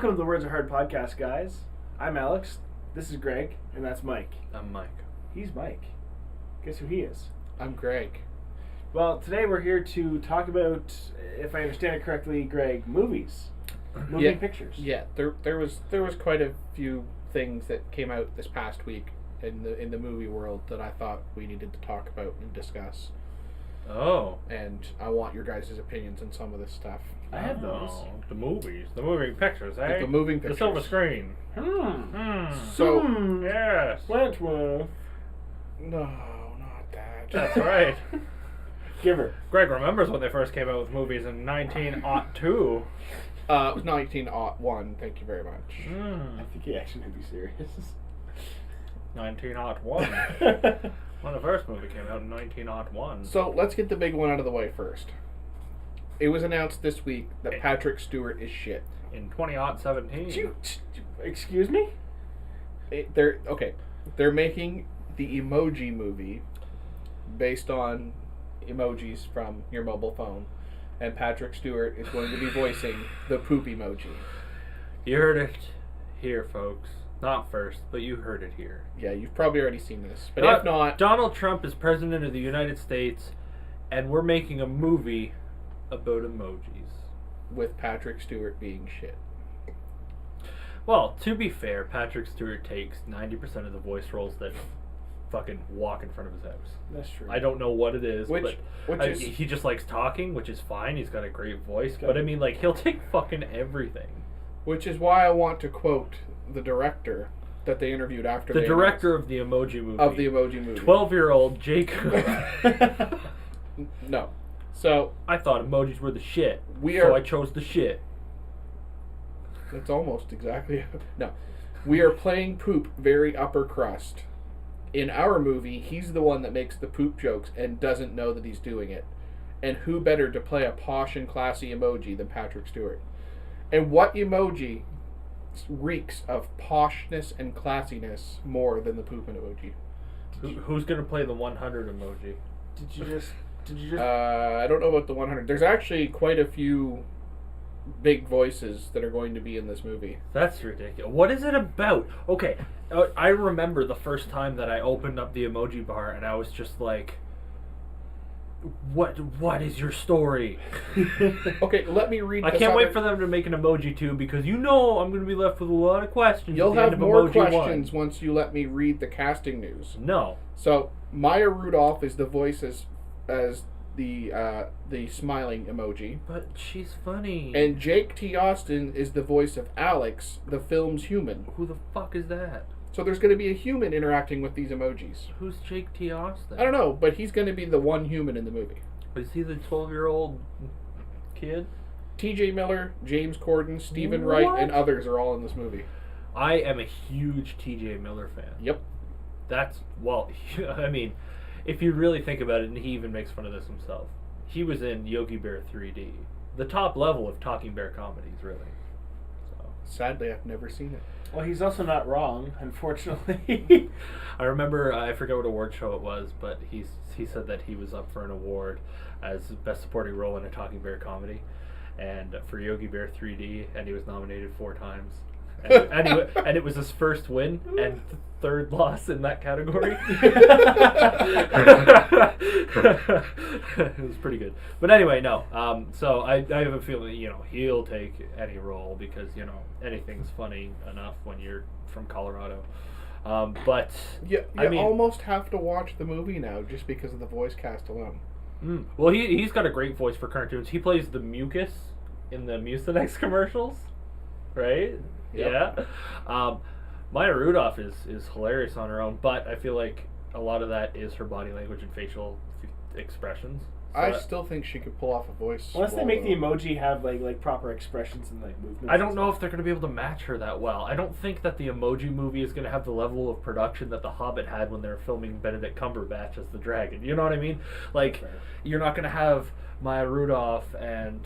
Welcome to the Words Are Hard podcast, guys. I'm Alex. This is Greg, and that's Mike. I'm Mike. He's Mike. Guess who he is? I'm Greg. Well, today we're here to talk about, if I understand it correctly, Greg, movies, moving pictures. Yeah, there was quite a few things that came out this past week in the movie world that I thought we needed to talk about and discuss. Oh. And I want your guys' opinions on some of this stuff. I have those. The movies. The moving pictures, eh? The moving pictures. The silver screen. So, Yes. Wentworth. no, not that. That's right. Give her. Greg remembers when they first came out with movies in 1902. It was 1901, thank you very much. I think he actually might be serious. 1901. When the first movie came out in 1901. So, let's get the big one out of the way first. It was announced this week that Patrick Stewart is shit. In 2017. Excuse me? They're making the Emoji Movie based on emojis from your mobile phone, and Patrick Stewart is going to be voicing the poop emoji. You heard it here, folks. Not first, but you heard it here. Yeah, you've probably already seen this, but if not, Donald Trump is president of the United States, and we're making a movie about emojis. with Patrick Stewart being shit. Well, to be fair, Patrick Stewart takes 90% of the voice roles that fucking walk in front of his house. That's true. I don't know what it is, Which is he just likes talking, which is fine. He's got a great voice, but I mean, like, he'll take fucking everything. Which is why I want to quote the director that they interviewed after The director of the Emoji Movie. of the Emoji Movie. 12-year-old Jacob. No. So I thought emojis were the shit, We so are- I chose the shit. that's almost exactly no. We are playing poop very upper crust. In our movie, he's the one that makes the poop jokes and doesn't know that he's doing it. And who better to play a posh and classy emoji than Patrick Stewart? And what emoji reeks of poshness and classiness more than the poop emoji? Who's gonna play the 100 emoji? Did you just... I don't know about the 100. There's actually quite a few big voices that are going to be in this movie. That's ridiculous. What is it about? Okay, I remember the first time that I opened up the emoji bar and I was just like, what is your story? Okay, let me read I this can't other- wait for them to make an emoji 2 because I'm going to be left with a lot of questions. You'll at the have end of more emoji questions once you let me read the casting news. 1. No. So, Maya Rudolph is the voice as the smiling emoji. But she's funny. And Jake T. Austin is the voice of Alex, the film's human. Who the fuck is that? So there's going to be a human interacting with these emojis. Who's Jake T. Austin? I don't know, but he's going to be the one human in the movie. Is he the 12-year-old kid? T.J. Miller, James Corden, Stephen Wright, and others are all in this movie. I am a huge T.J. Miller fan. Yep. That's, well, I mean, if you really think about it, and he even makes fun of this himself, he was in Yogi Bear 3D. The top level of Talking Bear comedies, really. So. Sadly, I've never seen it. Well, he's also not wrong, unfortunately. I remember, I forget what award show it was, but he said that he was up for an award as Best Supporting Role in a Talking Bear comedy, and for Yogi Bear 3D, and he was nominated 4 times. And it was his first win and third loss in that category. It was pretty good. But anyway, no. So I have a feeling, he'll take any role because, anything's funny enough when you're from Colorado. But You I mean, almost have to watch the movie now just because of the voice cast alone. well, he's got a great voice for cartoons. He plays the Mucus in the Mucinex commercials, right? Yep. Yeah. Maya Rudolph is hilarious on her own, but I feel like a lot of that is her body language and facial expressions. So I still think she could pull off a voice. Unless they well, make the emoji have like proper expressions and like movements. I don't know if they're going to be able to match her that well. I don't think that the Emoji Movie is going to have the level of production that The Hobbit had when they were filming Benedict Cumberbatch as the dragon. You know what I mean? Like, you're not going to have Maya Rudolph and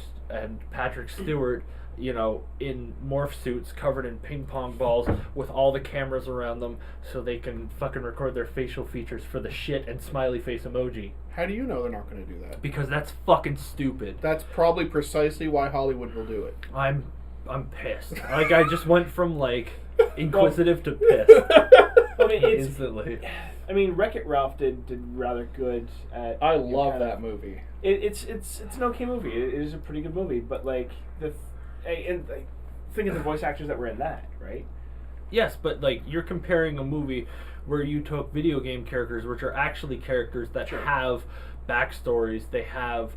Patrick Stewart, in morph suits covered in ping pong balls with all the cameras around them so they can fucking record their facial features for the shit and smiley face emoji. How do you know they're not going to do that? Because that's fucking stupid. That's probably precisely why Hollywood will do it. I'm I'm pissed. Like I just went from like inquisitive to pissed I mean, it's. instantly. I mean, Wreck-It Ralph did rather good at. I you know, love kind of- that movie. It's an okay movie. It is a pretty good movie, but like think of the voice actors that were in that, right? Yes, but like you're comparing a movie where you took video game characters, which are actually characters that Sure. have backstories. They have,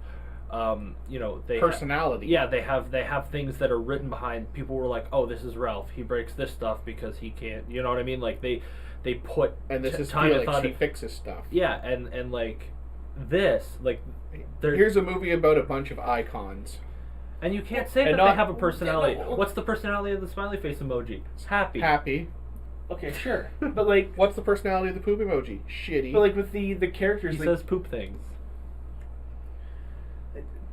they Personality. they have things that are written behind. People were like, "Oh, this is Ralph. He breaks this stuff because he can't." You know what I mean? Like they put And this is time and Felix. thought. He fixes stuff. Yeah, and like this, like there. Here's a movie about a bunch of icons. And you can't say And that not- they have a personality. No. What's the personality of the smiley face emoji? Happy. Happy. Okay, sure, but like, What's the personality of the poop emoji? Shitty. but like with the characters, He like, says poop things.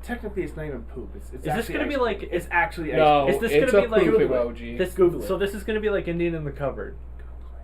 technically it's not even poop. It's Is this actually gonna be ice like- cream. It's actually no, ice Is this it's gonna a be like- poop Google it. emoji. This Google it. So this is gonna be like Indian in the Cupboard,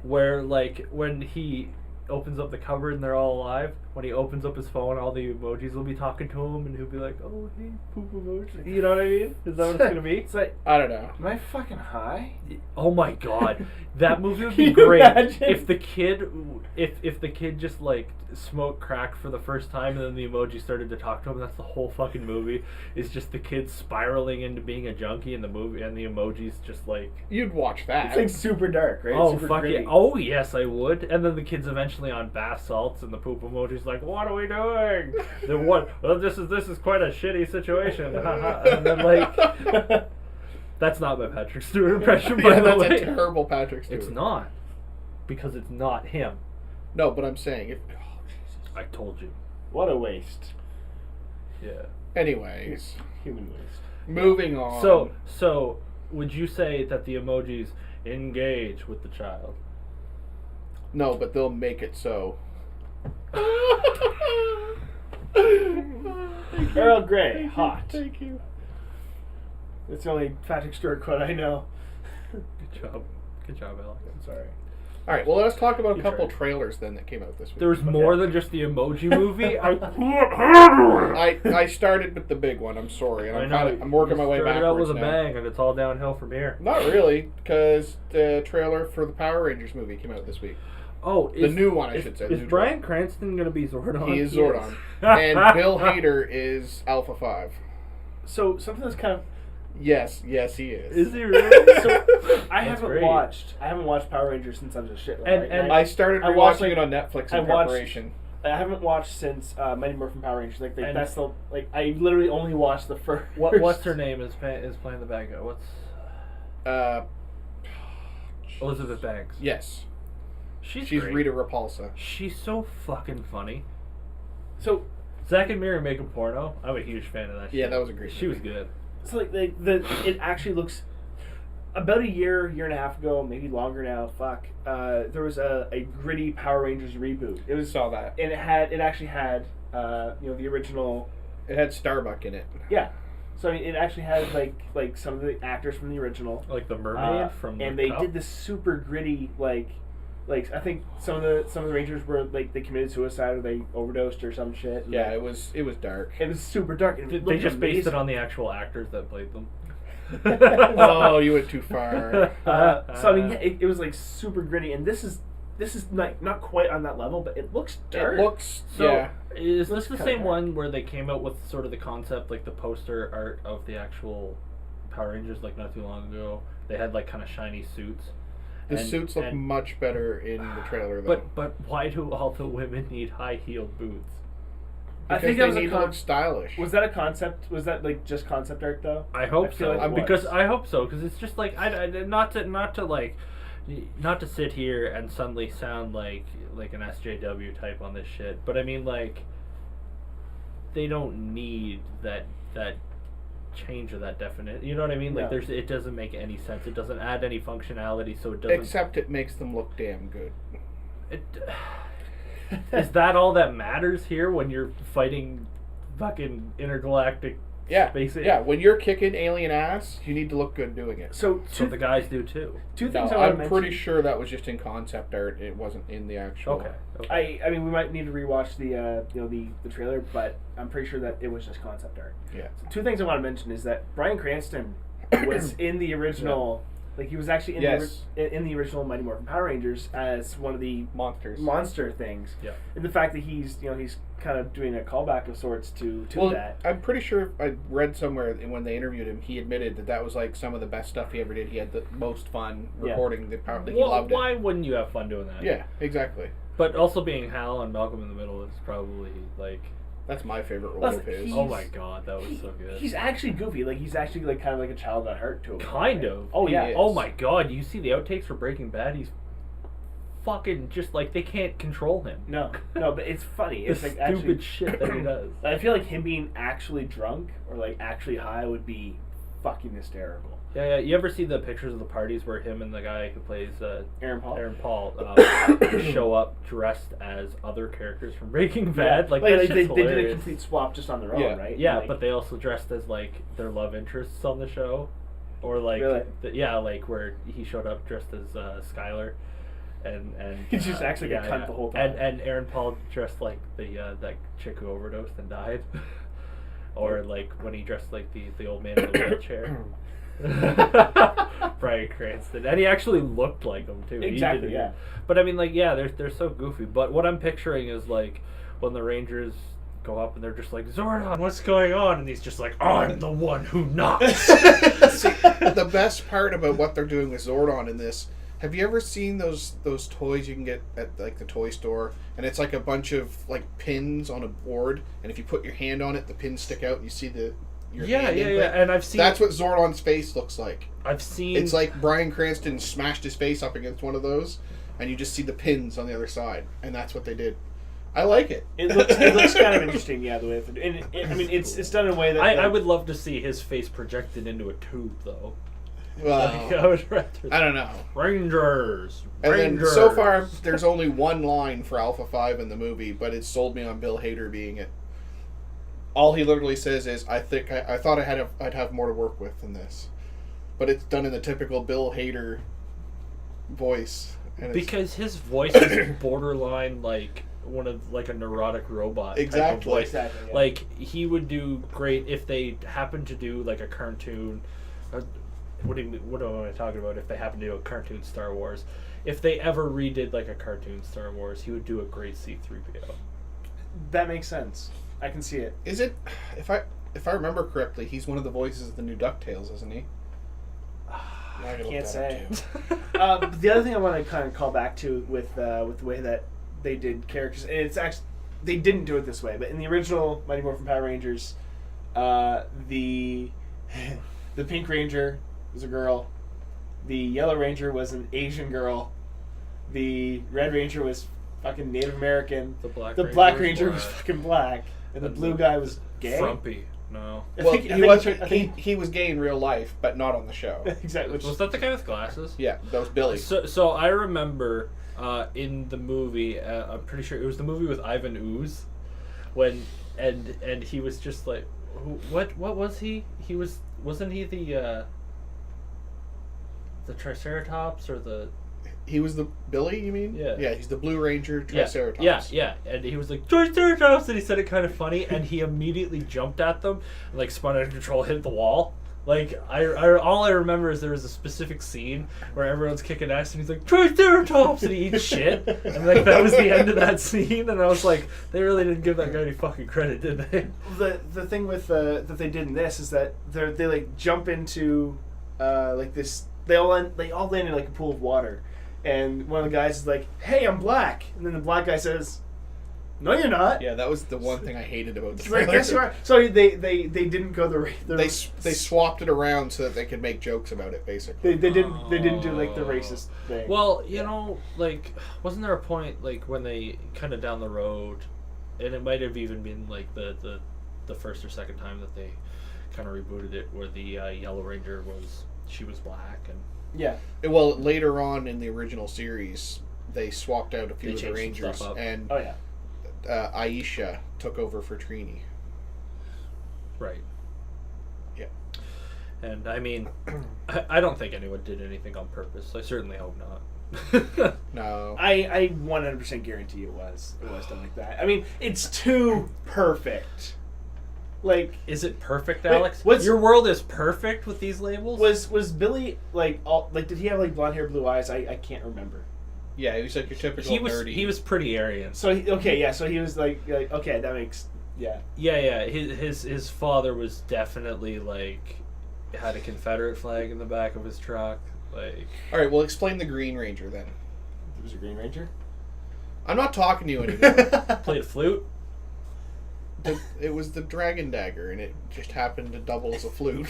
where like when he opens up the cupboard and they're all alive. When he opens up his phone, all the emojis will be talking to him, and he'll be like, "Oh, hey, poop emoji." You know what I mean? Is that what it's gonna be? It's like, I don't know. am I fucking high? Oh my god, that movie would Can be you great imagine? if the kid, if the kid just like smoked crack for the first time and then the emoji started to talk to him. That's the whole fucking movie. Is just the kid spiraling into being a junkie in the movie, and the emojis just like. You'd watch that. It's like super dark, right? Oh super fuck gritty. yeah! Oh yes, I would. And then the kid's eventually on bath salts, and the poop emoji's like, "What are we doing?" Then what? Well, this is quite a shitty situation. And then like, that's not my Patrick Stewart impression, by yeah, the that's way. a terrible Patrick Stewart. It's not, because it's not him. No, but I'm saying if. Oh, Jesus. I told you. What a waste. Yeah. Anyways, Human waste. moving on. So would you say that the emojis engage with the child? No, but they'll make it so. Earl Grey, hot. Thank you. That's the only Patrick Stewart quote I know. Good job. Good job, Alex. I'm sorry. All right, well, let's talk about a You couple tried. trailers then that came out this week. There was more than just the emoji movie. I started with the big one. I'm sorry, and I'm working You my way started backwards out with a now. bang, and it's all downhill from here. Not really, because the trailer for the Power Rangers movie came out this week. Oh, The new one, I should say. the Is new Bryan Cranston gonna be Zordon? He is He Zordon, is. and Bill Hader is Alpha 5. So something that's kind of Yes, he is. Is he really? so I That's haven't great. watched Power Rangers since I was a shit. And I started I watched, rewatching like- it on Netflix I in watched- preparation. I haven't watched since Mighty Morphin Power Rangers. Like And- that's the I literally only watched the first. What's her name is playing the bad guy? What's Elizabeth Banks? Yes, She's she's great. Rita Repulsa. She's so fucking funny. So Zack and Miri make a porno. I'm a huge fan of that. Yeah, shit. that was a great She was movie. good. it actually looks about a year and a half ago, maybe longer now. Fuck. There was a gritty Power Rangers reboot. It was Saw that. and it actually had the original. It had Starbuck in it. Yeah. So it actually had like some of the actors from the original. Like the mermaid from. and the they Cup. did this super gritty like I think some of the Rangers were like they committed suicide or they overdosed or some shit. and, Yeah, like, it was dark. it was super dark. And it They looked just based it amazing. on the actual actors that played them. Oh, you went too far. So I mean, yeah, it was like super gritty, and this is not quite on that level, but it looks dark. It looks So yeah. is Looks this the kinda same dark. one where they came out with sort of the concept, like the poster art of the actual Power Rangers, like not too long ago? They had like kind of shiny suits. The And- suits look and- much better in the trailer though. But why do all the women need high-heeled boots? I Because think they that was need a to look stylish. was that a concept? Was that like just concept art though? I hope I feel so. like it Because was. I hope so, because it's just like not to sit here and suddenly sound like an SJW type on this shit, but I mean like they don't need that change of that definite. You know what I mean? Like No. it doesn't make any sense. It doesn't add any functionality, so it doesn't. Except it makes them look damn good. Is that all that matters here when you're fighting fucking intergalactic Yeah, space? yeah. When you're kicking alien ass, you need to look good doing it. So So the guys do too. two No, things I want to I'm mention. pretty sure that was just in concept art. It wasn't in the actual. Okay. I mean, we might need to rewatch the the trailer, but I'm pretty sure that it was just concept art. Yeah. So two things I want to mention is that Bryan Cranston was in the original. Like he was actually in Yes. in the original Mighty Morphin Power Rangers as one of the Monsters. monster things. Yeah. And the fact that he's kind of doing a callback of sorts to Well, that. I'm pretty sure I read somewhere when they interviewed him, he admitted that was like some of the best stuff he ever did. He had the most fun recording the power. He Well, loved it. why wouldn't you have fun doing that? Yeah, exactly. But also being Hal and Malcolm in the Middle is probably like, That's my favorite role Plus, of his. oh my god, that was so good. He's actually goofy. Like he's actually like kind of like a child at heart to him. Kind of. Oh He yeah. is. Oh my god, you see the outtakes for Breaking Bad? He's fucking just like they can't control him. No, but it's funny. The It's like stupid actually. shit that he does. I feel like him being actually drunk or like actually high would be fucking hysterical. Yeah. You ever see the pictures of the parties where him and the guy who plays Aaron Paul. show up dressed as other characters from Breaking Bad? Like, that they shit's did a hilarious. complete swap just on their own, Yeah. right? Yeah, Like, but they also dressed as like their love interests on the show, or like Really? like where he showed up dressed as Skylar, and He's just actually a cunt the whole time. And Aaron Paul dressed like the that chick who overdosed and died, or like when he dressed like the old man in the wheelchair. Bryan Cranston, and he actually looked like him too. He Exactly, didn't- yeah. But I mean, like, yeah, they're so goofy. But what I'm picturing is like when the Rangers go up and they're just like, Zordon, what's going on? And he's just like, I'm the one who knocks. See, the best part about what they're doing with Zordon in this, have you ever seen those toys you can get at like the toy store? And it's like a bunch of like pins on a board, and if you put your hand on it, the pins stick out and you see your hand imprint. And I've seen That's what Zordon's face looks like. I've seen. It's like Bryan Cranston smashed his face up against one of those, and you just see the pins on the other side, and that's what they did. I like it. It looks kind of interesting, yeah. The way I mean, it's done in a way that I would love to see his face projected into a tube, though. Well, Like, I would rather. I don't know. Rangers. And Rangers. then so far, there's only one line for Alpha 5 in the movie, but it sold me on Bill Hader being it. All he literally says is, "I thought I'd have more to work with than this," but it's done in the typical Bill Hader voice. And it's, Because his voice is borderline like one of like a neurotic robot type of Exactly. voice. Exactly, yeah. Like he would do great if they happened to do like a cartoon. What am I talking about? If they happen to do a cartoon Star Wars, if they ever redid like a cartoon Star Wars, he would do a great C-3PO. that makes sense. I can see it. is it? If I remember correctly, he's one of the voices of the new DuckTales, isn't he? I can't say. The other thing I want to kind of call back to with the way that they did characters, and it's actually they didn't do it this way, but in the original Mighty Morphin Power Rangers, the Pink Ranger was a girl, the Yellow Ranger was an Asian girl, the Red Ranger was fucking Native American, The Black Black Ranger was was black. fucking black, and the blue guy was gay. Frumpy. No. Well, I think he was gay in real life, but not on the show. exactly. Which Was that the guy with glasses? Yeah, that was Billy. So I remember in the movie, I'm pretty sure it was the movie with Ivan Ooze, when and he was just like, what was he? Wasn't he the Triceratops or the He was the Billy, you mean? Yeah. Yeah, he's the Blue Ranger Triceratops. Yeah, and he was like Triceratops, and he said it kind of funny, and he immediately jumped at them and like spun out of control, hit the wall. Like I all I remember is there was a specific scene where everyone's kicking ass and he's like Triceratops and he eats shit, and like that was the end of that scene, and I was like, they really didn't give that guy any fucking credit, did they? the thing with that they did in this is that they like jump into like this. They all land in like a pool of water, and one of the guys is like, "Hey, I'm black," and then the black guy says, "No, you're not." Yeah, that was the one thing I hated about the It's like, trailer. yes, you are. So they didn't go the They swapped it around so that they could make jokes about it, basically. they didn't do like the racist thing. Well, you know, like, wasn't there a point like when they kind of down the road, and it might have even been like the first or second time that they kind of rebooted it, where the Yellow Ranger was black, and yeah, Well, later on in the original series, they swapped out a few They of the changed some Rangers, stuff up. and oh yeah. Aisha took over for Trini. right. Yeah. And I mean, I don't think anyone did anything on purpose. I certainly hope not. No. I 100% guarantee it was done like that. I mean, it's too perfect. Like, Is it perfect, Wait, Alex? what's- Your world is perfect with these labels? was Billy like all like? Did he have like blonde hair, blue eyes? I can't remember. Yeah, he was like your typical nerdy. he was pretty Aryan. So okay, yeah. So he was like okay, that makes yeah. Yeah. His father was definitely like had a Confederate flag in the back of his truck. Like, All right, well, explain the Green Ranger then. He was a Green Ranger. I'm not talking to you anymore. played a flute. It was the Dragon Dagger, and it just happened to double as a flute.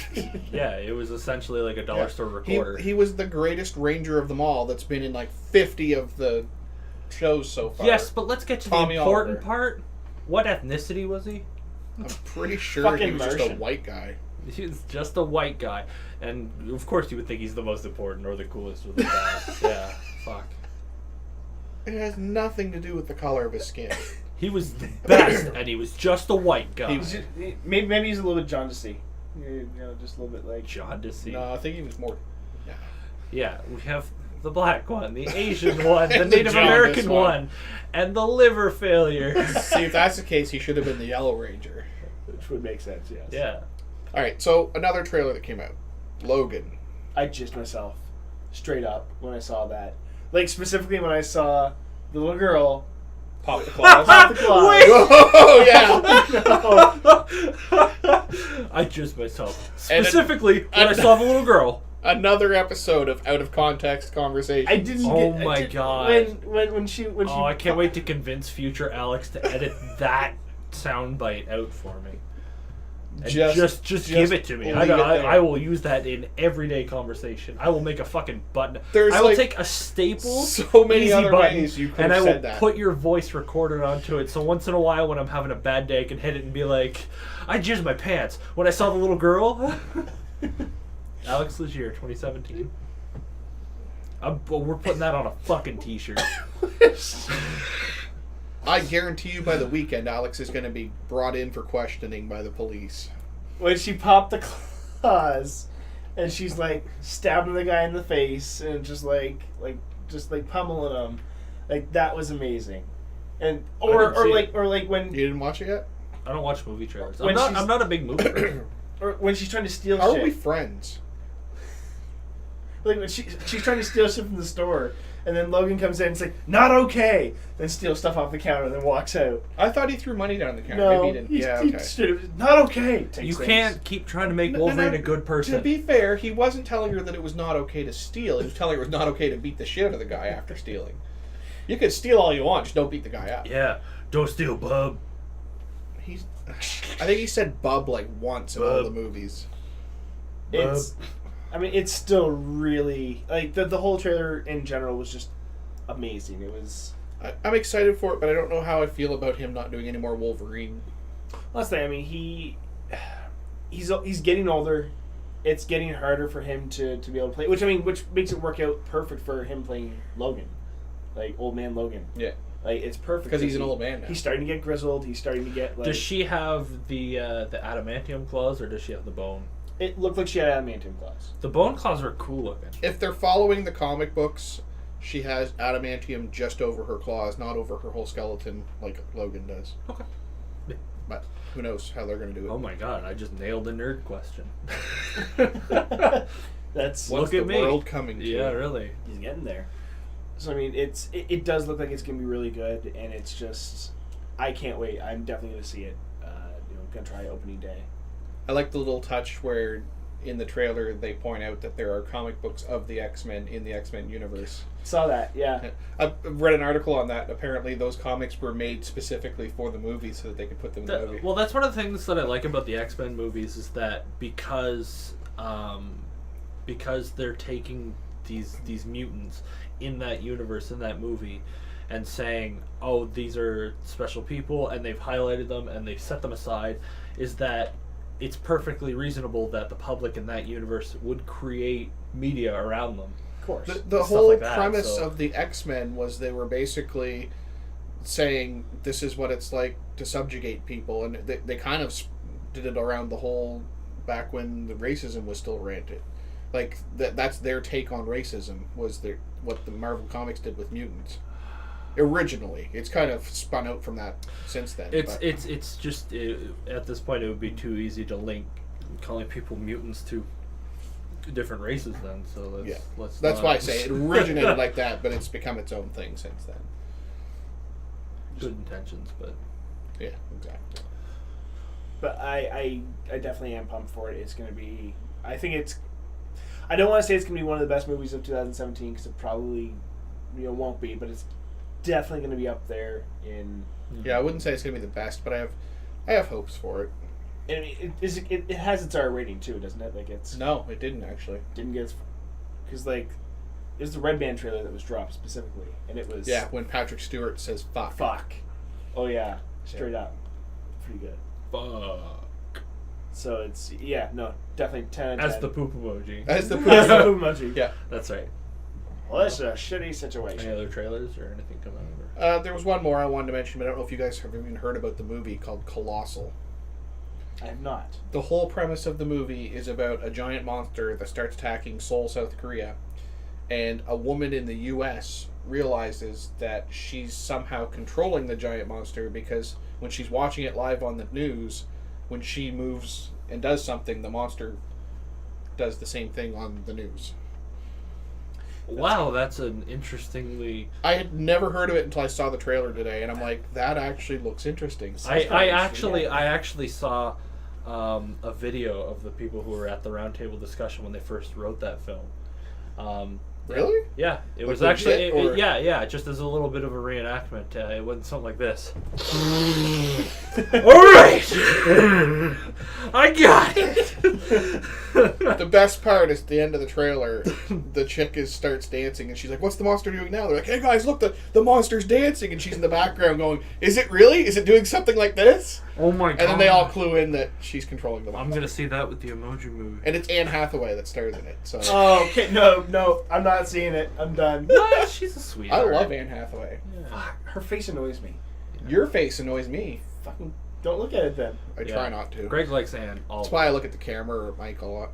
Yeah, it was essentially like a dollar store recorder. He was the greatest ranger of them all that's been in like 50 of the shows so far. Yes, but let's get to Tommy the important Oliver. part. What ethnicity was he? I'm pretty sure Fucking he was just a Martian. white guy. He was just a white guy. And of course you would think he's the most important or the coolest or the best. Yeah, fuck. It has nothing to do with the color of his skin. He was the best, and he was just a white guy. He was Maybe he's a little bit jaundicey. You know, just a little bit like John to see. No, I think he was more. Yeah. Yeah, we have the black one, the Asian one, the And the Native jaundice American one. one, and the liver failure. See, if that's the case, he should have been the Yellow Ranger. which would make sense. Yes. Yeah. All right, so another trailer that came out, Logan. I jizzed myself straight up when I saw that. Like specifically when I saw the little girl Pop the claws. pop the claws. Wait. Oh yeah. I just myself. And Specifically, when I saw the little girl. Another episode of out of context conversation. I didn't. Oh get, my I did, God. When she. Oh, I can't wait to convince future Alex to edit that soundbite out for me. And just give it to me. leave it there. I will use that in everyday conversation. I will make a fucking button. There's I will like take a staple, so many easy other button, ways you could and have I will said that. put your voice recorded onto it. So once in a while, when I'm having a bad day, I can hit it and be like, "I jizzed my pants when I saw the little girl." Alex Legier, 2017. Well, we're putting that on a fucking t-shirt. I guarantee you by the weekend, Alex is going to be brought in for questioning by the police. When she popped the claws, and she's like stabbing the guy in the face and just like pummeling him, like that was amazing. And or didn't see like when You didn't watch it yet? I don't watch movie trailers. When she's- I'm not a big movie person. or when she's trying to steal How shit. are we friends? Like when she's trying to steal shit from the store, and then Logan comes in and it's like, not okay, then steals stuff off the counter and then walks out. I thought he threw money down the counter. No, Maybe he didn't. Yeah, he okay. straight up, not okay. Takes You things. can't keep trying to make No, Wolverine no, a good person. To be fair, he wasn't telling her that it was not okay to steal. He was telling her it was not okay to beat the shit out of the guy after stealing. You could steal all you want, just don't beat the guy up. Yeah, don't steal, bub. I think he said bub like once in all Bub. the movies. It's, I mean, it's still really like the whole trailer in general was just amazing. It was. I'm excited for it, but I don't know how I feel about him not doing any more Wolverine. Last thing, I mean, he's getting older. It's getting harder for him to be able to play, which makes it work out perfect for him playing Logan, like old man Logan. Yeah. Like it's perfect Because he's an old man now. He's starting to get grizzled. He's starting to get like. Does she have the adamantium claws, or does she have the bone? It looked like she had adamantium claws. The bone claws are cool looking. If they're following the comic books, she has adamantium just over her claws, not over her whole skeleton like Logan does. Okay. But who knows how they're going to do it. Oh my god, I just nailed a nerd question. That's What's look at the me. world coming to? Yeah, really. he's getting there. So I mean, it does look like it's gonna be really good, and it's just I can't wait. I'm definitely gonna see it. Gonna try opening day. I like the little touch where in the trailer they point out that there are comic books of the X-Men in the X-Men universe. Saw that, yeah. I've read an article on that. Apparently those comics were made specifically for the movie so that they could put them in the movie. Well, that's one of the things that I like about the X-Men movies is that because they're taking these mutants in that universe, in that movie, and saying, oh, these are special people, and they've highlighted them and they've set them aside, is that it's perfectly reasonable that the public in that universe would create media around them. Of course. The stuff whole like that, premise so- of the X-Men was they were basically saying this is what it's like to subjugate people, and they kind of did it around the whole back when the racism was still rampant. Like that's their take on racism was what the Marvel Comics did with mutants. Originally, it's kind of spun out from that since then. It's but- just at this point it would be too easy to link calling people mutants to different races then. So let's That's not. why I say it originated like that, but it's become its own thing since then. Good intentions, but Yeah, exactly. But I definitely am pumped for it. It's going to be... I think it's... I don't want to say it's going to be one of the best movies of 2017 because it probably won't be, but it's definitely going to be up there in... Yeah, I wouldn't say it's gonna be the best, but I have hopes for it. I mean, it has its R rating too, doesn't it? Like it's No, it didn't actually. didn't get because like it was the Red Band trailer that was dropped specifically, and it was Yeah, when Patrick Stewart says "fuck." fuck. Oh yeah, straight up, pretty good. fuck. So it's definitely 10 out of 10. As the poop emoji. As the That's the poop emoji. Yeah. That's right. Well, that's a shitty Any situation. other trailers or anything coming out? There was one more I wanted to mention, but I don't know if you guys have even heard about the movie called Colossal. I have not. The whole premise of the movie is about a giant monster that starts attacking Seoul, South Korea, and a woman in the U.S. realizes that she's somehow controlling the giant monster because when she's watching it live on the news, when she moves and does something, the monster does the same thing on the news. Wow, that's an interestingly. I had never heard of it until I saw the trailer today, and I'm like, that actually looks interesting. I actually saw a video of the people who were at the roundtable discussion when they first wrote that film. Really? Yeah, it Like was legit, actually or- yeah, just as a little bit of a reenactment. It went something like this. All right, I got it. The best part is at the end of the trailer, the chick starts dancing, and she's like, "What's the monster doing now?" They're like, "Hey guys, look, the monster's dancing," and she's in the background going, "Is it really? Is it doing something like this?" Oh my god! And then they all clue in that she's controlling the I'm monster. gonna see that with the Emoji Movie. And it's Anne Hathaway that stars in it. So Oh, okay, no, I'm not seeing it. I'm done. What? She's a I sweetheart. love Anne Hathaway. Yeah. Fuck, her face annoys me. Your face annoys me. Fucking don't look at it then. I try not to. Greg likes Anne. That's why I look at the camera or Mike a lot.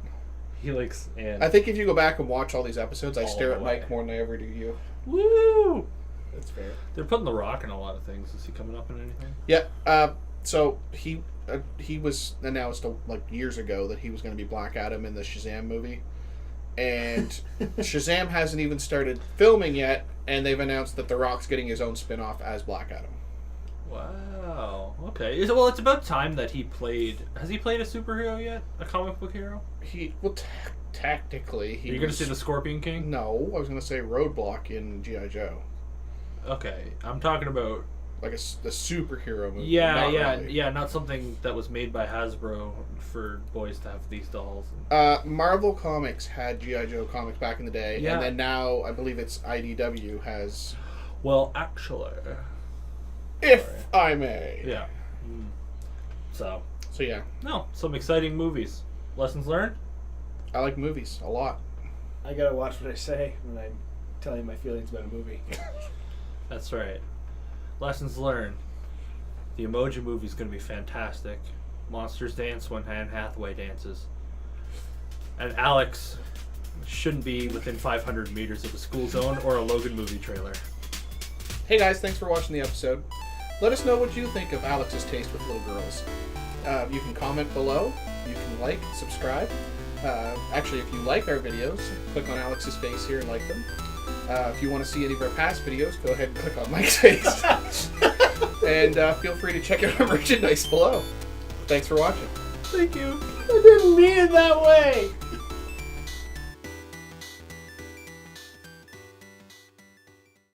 He likes Anne. I think if you go back and watch all these episodes, I All stare the at way. Mike more than I ever do you. Woo! That's fair. They're putting The Rock in a lot of things. Is he coming up in anything? Yeah. So he was announced like years ago that he was going to be Black Adam in the Shazam movie, and Shazam hasn't even started filming yet, and they've announced that The Rock's getting his own spin-off as Black Adam. Wow. Okay. Well, it's about time that he played. Has he played a superhero yet? A comic book hero? Technically, Are you going to see the Scorpion King? No, I was going to say Roadblock in G.I. Joe, Okay. I'm talking about. like the superhero movie. Yeah, Not yeah, really. yeah. Not something that was made by Hasbro for boys to have these dolls. Marvel Comics had G.I. Joe comics back in the day, Yeah. and then now I believe it's IDW has, Well, actually. if I may. Yeah. So. So yeah, No. Some exciting movies. Lessons learned? I like movies a lot. I gotta watch what I say when I'm telling my feelings about a movie. That's right. Lessons learned. The Emoji Movie is going to be fantastic. Monsters dance when Anne Hathaway dances. And Alex shouldn't be within 500 meters of a school zone or a Logan movie trailer. Hey guys, thanks for watching the episode. Let us know what you think of Alex's taste with little girls. You can comment below. You can like, subscribe. Actually, if you like our videos, click on Alex's face here and like them. If you want to see any of our past videos, go ahead and click on Mike's face. And feel free to check out our merchandise below. Thanks for watching. Thank you. I didn't mean it that way.